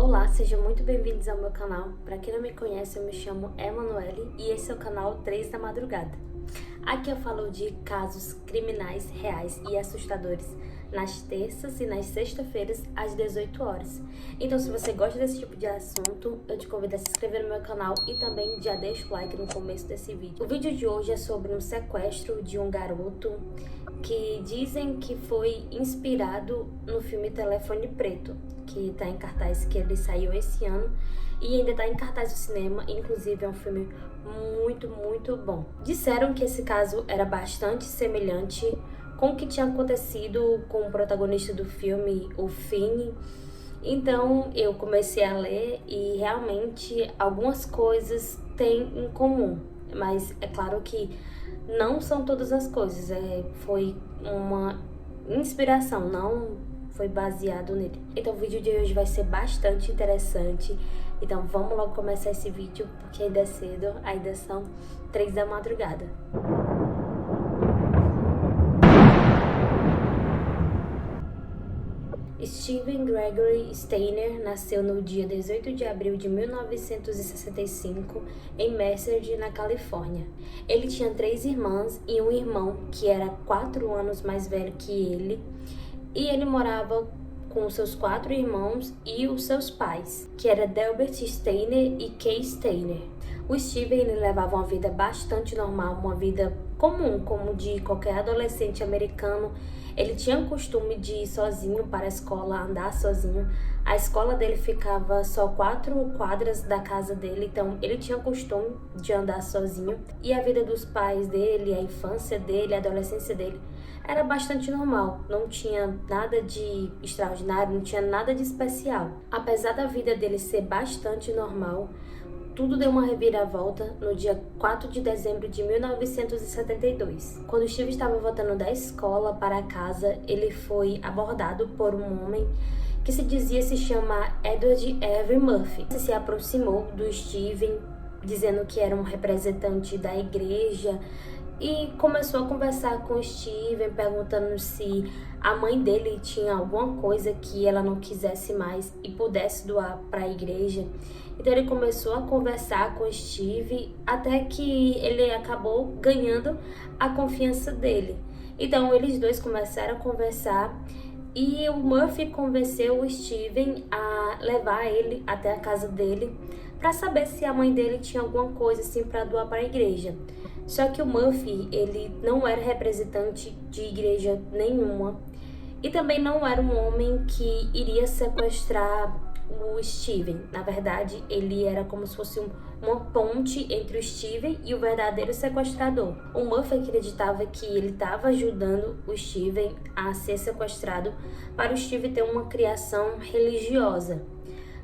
Olá, sejam muito bem-vindos ao meu canal. Para quem não me conhece, eu me chamo Emanuele e esse é o canal 3 da Madrugada. Aqui eu falo de casos criminais reais e assustadores nas terças e nas sextas-feiras às 18 horas. Então, se você gosta desse tipo de assunto, eu te convido a se inscrever no meu canal e também já deixa o like no começo desse vídeo. O vídeo de hoje é sobre um sequestro de um garoto que dizem que foi inspirado no filme Telefone Preto, que está em cartaz, que ele saiu esse ano e ainda está em cartaz do cinema. Inclusive é um filme muito bom. Disseram que esse caso era bastante semelhante com o que tinha acontecido com o protagonista do filme, o Finn. Então eu comecei a ler e realmente algumas coisas têm em comum, mas é claro que não são todas as coisas, foi uma inspiração, não foi baseado nele. Então o vídeo de hoje vai ser bastante interessante, então vamos logo começar esse vídeo, porque ainda é cedo, ainda são 3 da madrugada. Steven Gregory Steiner nasceu no dia 18 de abril de 1965 em Merced, na Califórnia. Ele tinha 3 irmãs e um irmão que era 4 anos mais velho que ele, e ele morava com seus 4 irmãos e os seus pais, que era Delbert Steiner e Kay Steiner. O Steven ele levava uma vida bastante normal, uma vida comum, como de qualquer adolescente americano. Ele tinha o costume de ir sozinho para a escola, andar sozinho. A escola dele ficava só 4 quadras da casa dele, então ele tinha o costume de andar sozinho. E a vida dos pais dele, a infância dele, a adolescência dele era bastante normal, não tinha nada de extraordinário, não tinha nada de especial. Apesar da vida dele ser bastante normal, tudo deu uma reviravolta no dia 4 de dezembro de 1972. Quando Steve estava voltando da escola para casa, ele foi abordado por um homem que se dizia se chamar Edward Avery Murphy. Ele se aproximou do Steven, dizendo que era um representante da igreja, e começou a conversar com o Steven, perguntando se a mãe dele tinha alguma coisa que ela não quisesse mais e pudesse doar para a igreja. Então ele começou a conversar com o Steve até que ele acabou ganhando a confiança dele. Então eles dois começaram a conversar e o Murphy convenceu o Steven a levar ele até a casa dele para saber se a mãe dele tinha alguma coisa assim para doar para a igreja. Só que o Murphy, ele não era representante de igreja nenhuma e também não era um homem que iria sequestrar o Steven. Na verdade, ele era como se fosse uma ponte entre o Steven e o verdadeiro sequestrador. O Murphy acreditava que ele estava ajudando o Steven a ser sequestrado para o Steven ter uma criação religiosa.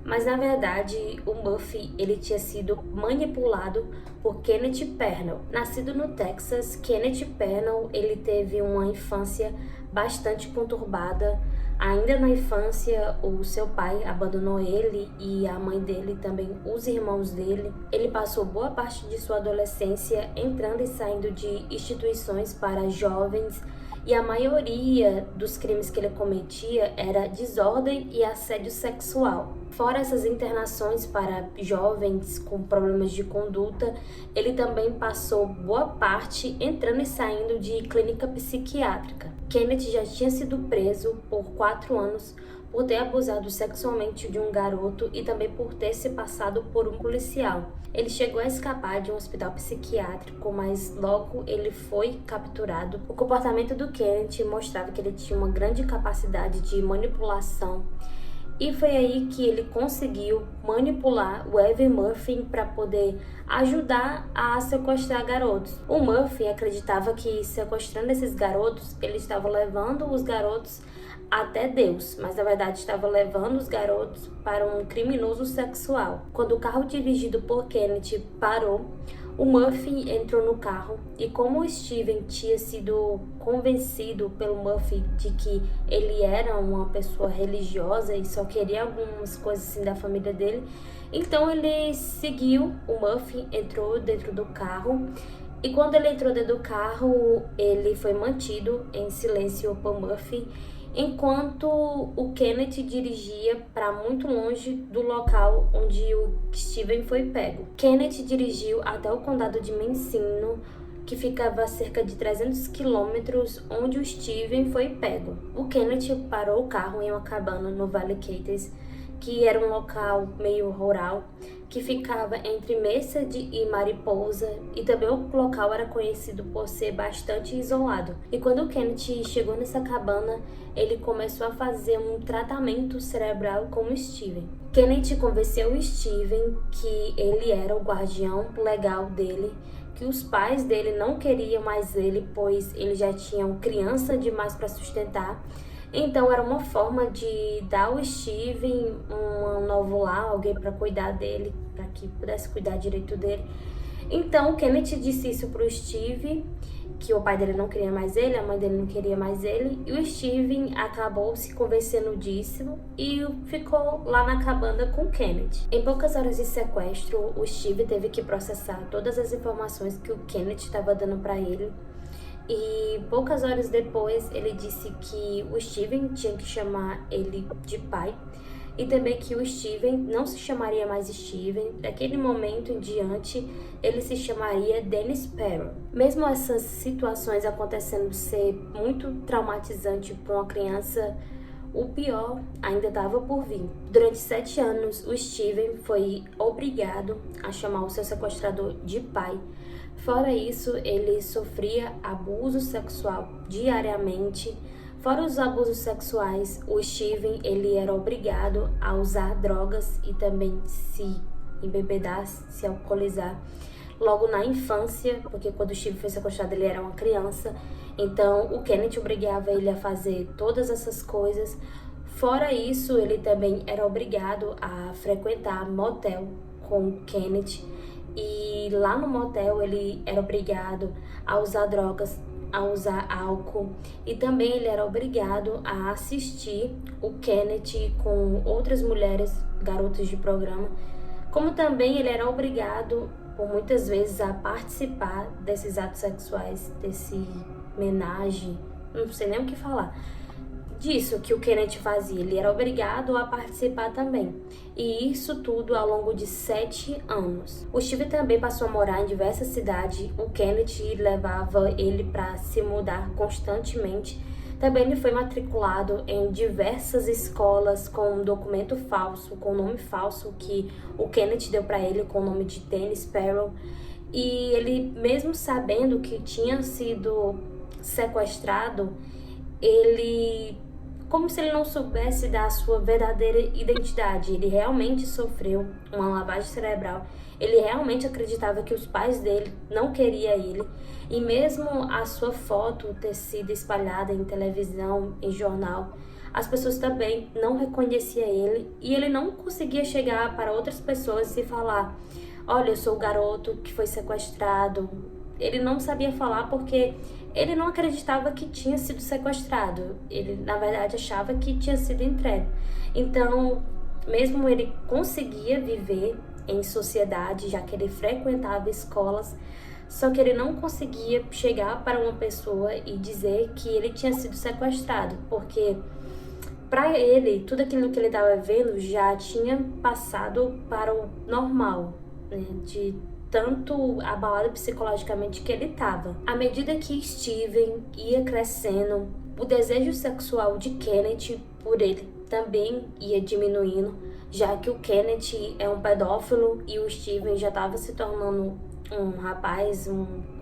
Mas na verdade, o Murphy ele tinha sido manipulado por Kenneth Pernell. Nascido no Texas, Kenneth Pernell ele teve uma infância bastante conturbada. Ainda na infância, o seu pai abandonou ele e a mãe dele também, os irmãos dele. Ele passou boa parte de sua adolescência entrando e saindo de instituições para jovens, e a maioria dos crimes que ele cometia era desordem e assédio sexual. Fora essas internações para jovens com problemas de conduta, ele também passou boa parte entrando e saindo de clínica psiquiátrica. Kenneth já tinha sido preso por 4 anos por ter abusado sexualmente de um garoto e também por ter se passado por um policial. Ele chegou a escapar de um hospital psiquiátrico, mas logo ele foi capturado. O comportamento do Kenneth mostrava que ele tinha uma grande capacidade de manipulação, e foi aí que ele conseguiu manipular o Evan Murphy para poder ajudar a sequestrar garotos. O Murphy acreditava que sequestrando esses garotos, ele estava levando os garotos até Deus, mas na verdade estava levando os garotos para um criminoso sexual. Quando o carro dirigido por Kenneth parou, o Murphy entrou no carro e, como o Steven tinha sido convencido pelo Murphy de que ele era uma pessoa religiosa e só queria algumas coisas assim da família dele, então ele seguiu. O Murphy entrou dentro do carro e quando ele entrou dentro do carro, ele foi mantido em silêncio por Murphy enquanto o Kenneth dirigia para muito longe do local onde o Steven foi pego. Kenneth dirigiu até o condado de Mendocino, que ficava a cerca de 300 quilômetros onde o Steven foi pego. O Kenneth parou o carro em uma cabana no Vale Cates, que era um local meio rural, que ficava entre Merced e Mariposa, e também o local era conhecido por ser bastante isolado. E quando o Kenneth chegou nessa cabana, ele começou a fazer um tratamento cerebral com o Steven. Kenneth convenceu o Steven que ele era o guardião legal dele, que os pais dele não queriam mais ele, pois eles já tinham criança demais para sustentar. Então era uma forma de dar ao Steven um novo lar, alguém para cuidar dele, para que pudesse cuidar direito dele. Então o Kenneth disse isso pro Steve, que o pai dele não queria mais ele, a mãe dele não queria mais ele, e o Steven acabou se convencendo disso e ficou lá na cabana com o Kenneth. Em poucas horas de sequestro, o Steve teve que processar todas as informações que o Kenneth estava dando para ele. E poucas horas depois ele disse que o Steven tinha que chamar ele de pai e também que o Steven não se chamaria mais Steven. Daquele momento em diante ele se chamaria Dennis Sparrow. Mesmo essas situações acontecendo ser muito traumatizante para uma criança, o pior ainda estava por vir. Durante 7 anos, o Steven foi obrigado a chamar o seu sequestrador de pai. Fora isso, ele sofria abuso sexual diariamente. Fora os abusos sexuais, o Steven ele era obrigado a usar drogas e também se embebedar, se alcoolizar. Logo na infância, porque quando o Steven foi sequestrado ele era uma criança, então o Kenneth obrigava ele a fazer todas essas coisas. Fora isso, ele também era obrigado a frequentar motel com o Kenneth. E lá no motel ele era obrigado a usar drogas, a usar álcool, e também ele era obrigado a assistir o Kenneth com outras mulheres, garotas de programa, como também ele era obrigado por muitas vezes a participar desses atos sexuais, desse homenagem, não sei nem o que falar. Disso que o Kenneth fazia, ele era obrigado a participar também. E isso tudo ao longo de 7 anos. O Steve também passou a morar em diversas cidades. O Kenneth levava ele para se mudar constantemente. Também ele foi matriculado em diversas escolas com um documento falso, com um nome falso que o Kenneth deu para ele com o nome de Dennis Sparrow. E ele, mesmo sabendo que tinha sido sequestrado, ele, como se ele não soubesse da sua verdadeira identidade. Ele realmente sofreu uma lavagem cerebral. Ele realmente acreditava que os pais dele não queriam ele. E mesmo a sua foto ter sido espalhada em televisão, em jornal, as pessoas também não reconheciam ele. E ele não conseguia chegar para outras pessoas e falar: olha, eu sou o garoto que foi sequestrado. Ele não sabia falar porque ele não acreditava que tinha sido sequestrado. Ele, na verdade, achava que tinha sido entregue. Então, mesmo ele conseguia viver em sociedade, já que ele frequentava escolas, só que ele não conseguia chegar para uma pessoa e dizer que ele tinha sido sequestrado, porque para ele, tudo aquilo que ele estava vendo já tinha passado para o normal, né? De tanto abalado psicologicamente que ele estava. À medida que Steven ia crescendo, o desejo sexual de Kenneth por ele também ia diminuindo, já que o Kenneth é um pedófilo e o Steven já estava se tornando um rapaz,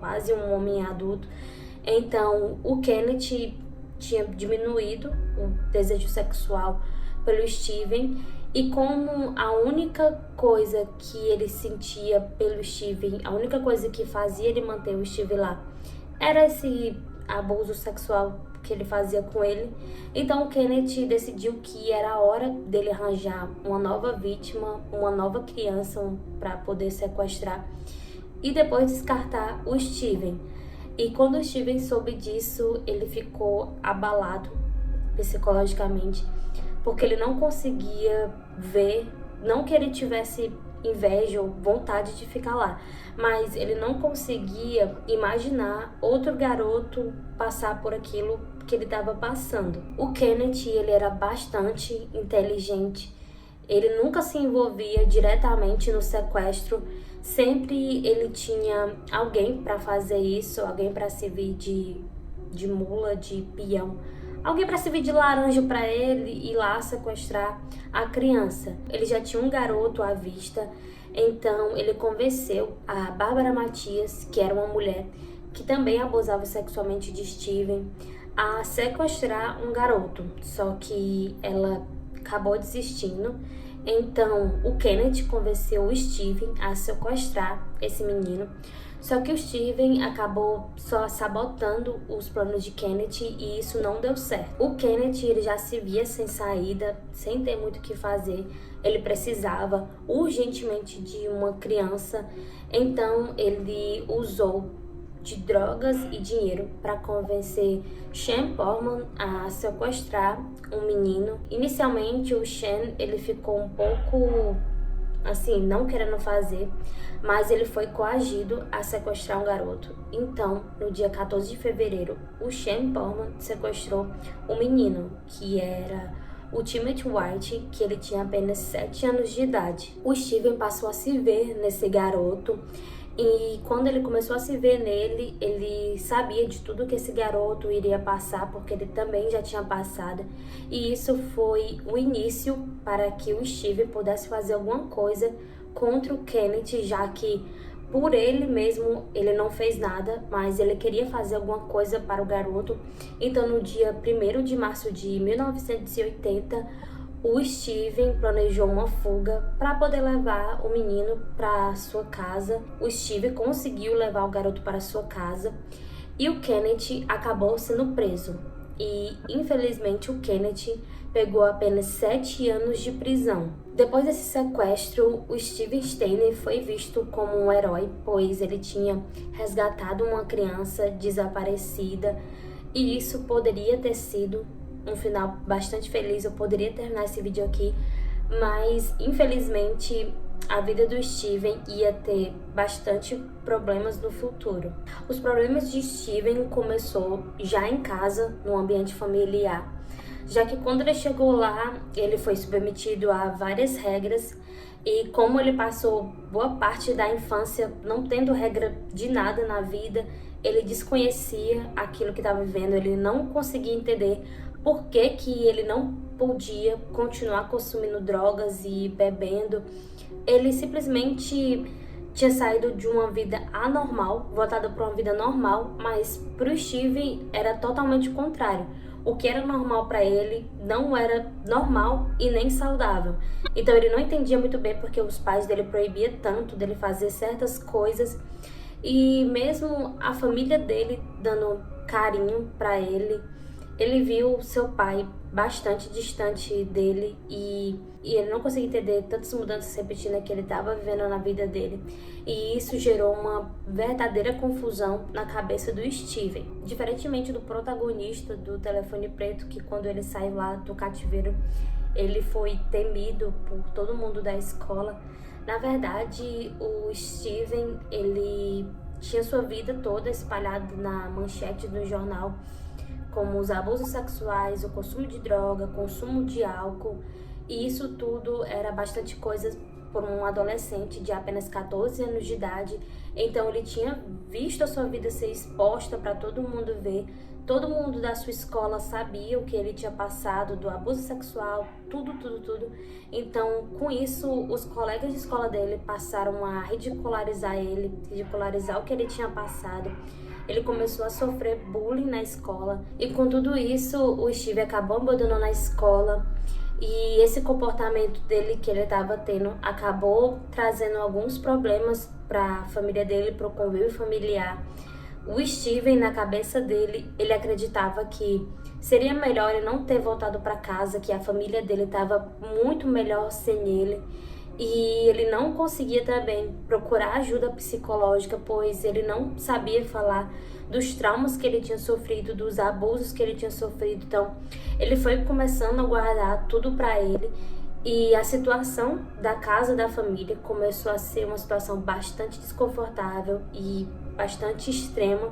quase um homem adulto. Então, o Kenneth tinha diminuído o desejo sexual pelo Steven. E como a única coisa que ele sentia pelo Steven, a única coisa que fazia ele manter o Steven lá, era esse abuso sexual que ele fazia com ele, então o Kenneth decidiu que era a hora dele arranjar uma nova vítima, uma nova criança para poder sequestrar e depois descartar o Steven. E quando o Steven soube disso, ele ficou abalado psicologicamente, porque ele não conseguia ver, não que ele tivesse inveja ou vontade de ficar lá, mas ele não conseguia imaginar outro garoto passar por aquilo que ele estava passando. O Kenneth, ele era bastante inteligente. Ele nunca se envolvia diretamente no sequestro. Sempre ele tinha alguém para fazer isso, alguém para servir de mula, de peão. Alguém para servir de laranja para ele ir lá sequestrar a criança. Ele já tinha um garoto à vista, então ele convenceu a Bárbara Matias, que era uma mulher que também abusava sexualmente de Steven, a sequestrar um garoto. Só que ela acabou desistindo. Então o Kenneth convenceu o Steven a sequestrar esse menino. Só que o Steven acabou só sabotando os planos de Kenneth e isso não deu certo. O Kenneth, ele já se via sem saída, sem ter muito o que fazer. Ele precisava urgentemente de uma criança, então ele usou de drogas e dinheiro para convencer Sean Portman a sequestrar um menino. Inicialmente o Sean, ele ficou um pouco assim, não querendo fazer, mas ele foi coagido a sequestrar um garoto. Então, no dia 14 de fevereiro, o Sean Portman sequestrou um menino, que era o Timothy White, que ele tinha apenas 7 anos de idade. O Steven passou a se ver nesse garoto, e quando ele começou a se ver nele, ele sabia de tudo que esse garoto iria passar, porque ele também já tinha passado. E isso foi o início para que o Steven pudesse fazer alguma coisa contra o Kenneth, já que por ele mesmo ele não fez nada, mas ele queria fazer alguma coisa para o garoto. Então no dia 1º de março de 1980, o Steven planejou uma fuga para poder levar o menino para sua casa. O Steven conseguiu levar o garoto para sua casa e o Kenneth acabou sendo preso. E infelizmente o Kenneth pegou apenas 7 anos de prisão. Depois desse sequestro, o Steven Stayner foi visto como um herói, pois ele tinha resgatado uma criança desaparecida e isso poderia ter sido um final bastante feliz. Eu poderia terminar esse vídeo aqui, mas infelizmente a vida do Steven ia ter bastante problemas no futuro. Os problemas de Steven começou já em casa, no ambiente familiar, já que quando ele chegou lá, ele foi submetido a várias regras e como ele passou boa parte da infância não tendo regra de nada na vida, ele desconhecia aquilo que estava vivendo, ele não conseguia entender por que que ele não podia continuar consumindo drogas e bebendo. Ele simplesmente tinha saído de uma vida anormal, voltada para uma vida normal, mas para o Steven era totalmente o contrário. O que era normal para ele não era normal e nem saudável. Então ele não entendia muito bem porque os pais dele proibiam tanto dele fazer certas coisas. E mesmo a família dele dando carinho para ele, ele viu seu pai bastante distante dele e ele não conseguia entender tantas mudanças repetidas que ele estava vivendo na vida dele. E isso gerou uma verdadeira confusão na cabeça do Steven. Diferentemente do protagonista do Telefone Preto, que quando ele saiu lá do cativeiro, ele foi temido por todo mundo da escola. Na verdade, o Steven, ele tinha sua vida toda espalhada na manchete do jornal, como os abusos sexuais, o consumo de droga, consumo de álcool, e isso tudo era bastante coisa por um adolescente de apenas 14 anos de idade. Então ele tinha visto a sua vida ser exposta para todo mundo ver, todo mundo da sua escola sabia o que ele tinha passado, do abuso sexual, tudo. Então, com isso, os colegas de escola dele passaram a ridicularizar ele, ridicularizar o que ele tinha passado. Ele começou a sofrer bullying na escola. E com tudo isso, o Steven acabou abandonando a escola. E esse comportamento dele que ele estava tendo acabou trazendo alguns problemas para a família dele, para o convívio familiar. O Steven, na cabeça dele, ele acreditava que seria melhor ele não ter voltado para casa, que a família dele estava muito melhor sem ele. E ele não conseguia também procurar ajuda psicológica, pois ele não sabia falar dos traumas que ele tinha sofrido, dos abusos que ele tinha sofrido. Então, ele foi começando a guardar tudo para ele. E a situação da casa da família começou a ser uma situação bastante desconfortável e bastante extrema.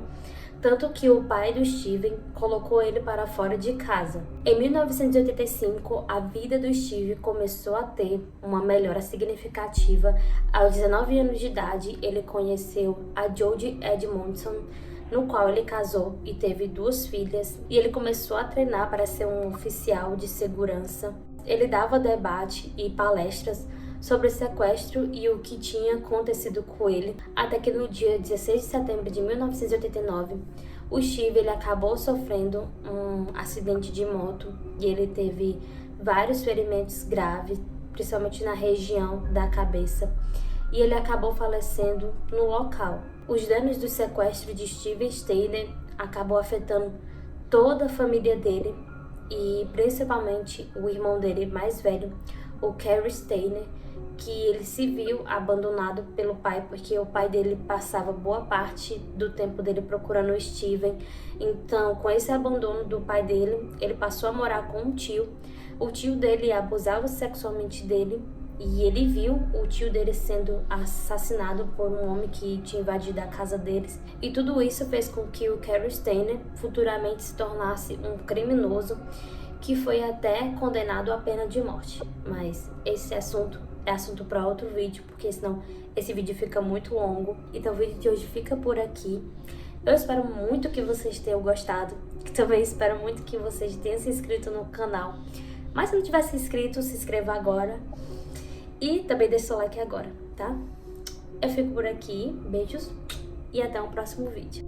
tanto que o pai do Steven colocou ele para fora de casa. Em 1985, a vida do Steve começou a ter uma melhora significativa. Aos 19 anos de idade, ele conheceu a Jodie Edmondson, no qual ele casou e teve 2 filhas, e ele começou a treinar para ser um oficial de segurança. Ele dava debate e palestras sobre o sequestro e o que tinha acontecido com ele, até que no dia 16 de setembro de 1989, o Steve ele acabou sofrendo um acidente de moto e ele teve vários ferimentos graves, principalmente na região da cabeça, e ele acabou falecendo no local. Os danos do sequestro de Steven Steiner acabou afetando toda a família dele e principalmente o irmão dele mais velho, o Cary Steiner, que ele se viu abandonado pelo pai, porque o pai dele passava boa parte do tempo dele procurando o Steven. Então, com esse abandono do pai dele, ele passou a morar com um tio. O tio dele abusava sexualmente dele e ele viu o tio dele sendo assassinado por um homem que tinha invadido a casa deles. E tudo isso fez com que o Cary Steiner futuramente se tornasse um criminoso que foi até condenado à pena de morte. Mas esse assunto é assunto para outro vídeo, porque senão esse vídeo fica muito longo. Então o vídeo de hoje fica por aqui. Eu espero muito que vocês tenham gostado. Também espero muito que vocês tenham se inscrito no canal. Mas se não tiver se inscrito, se inscreva agora. E também deixe seu like agora, tá? Eu fico por aqui. Beijos e até o próximo vídeo.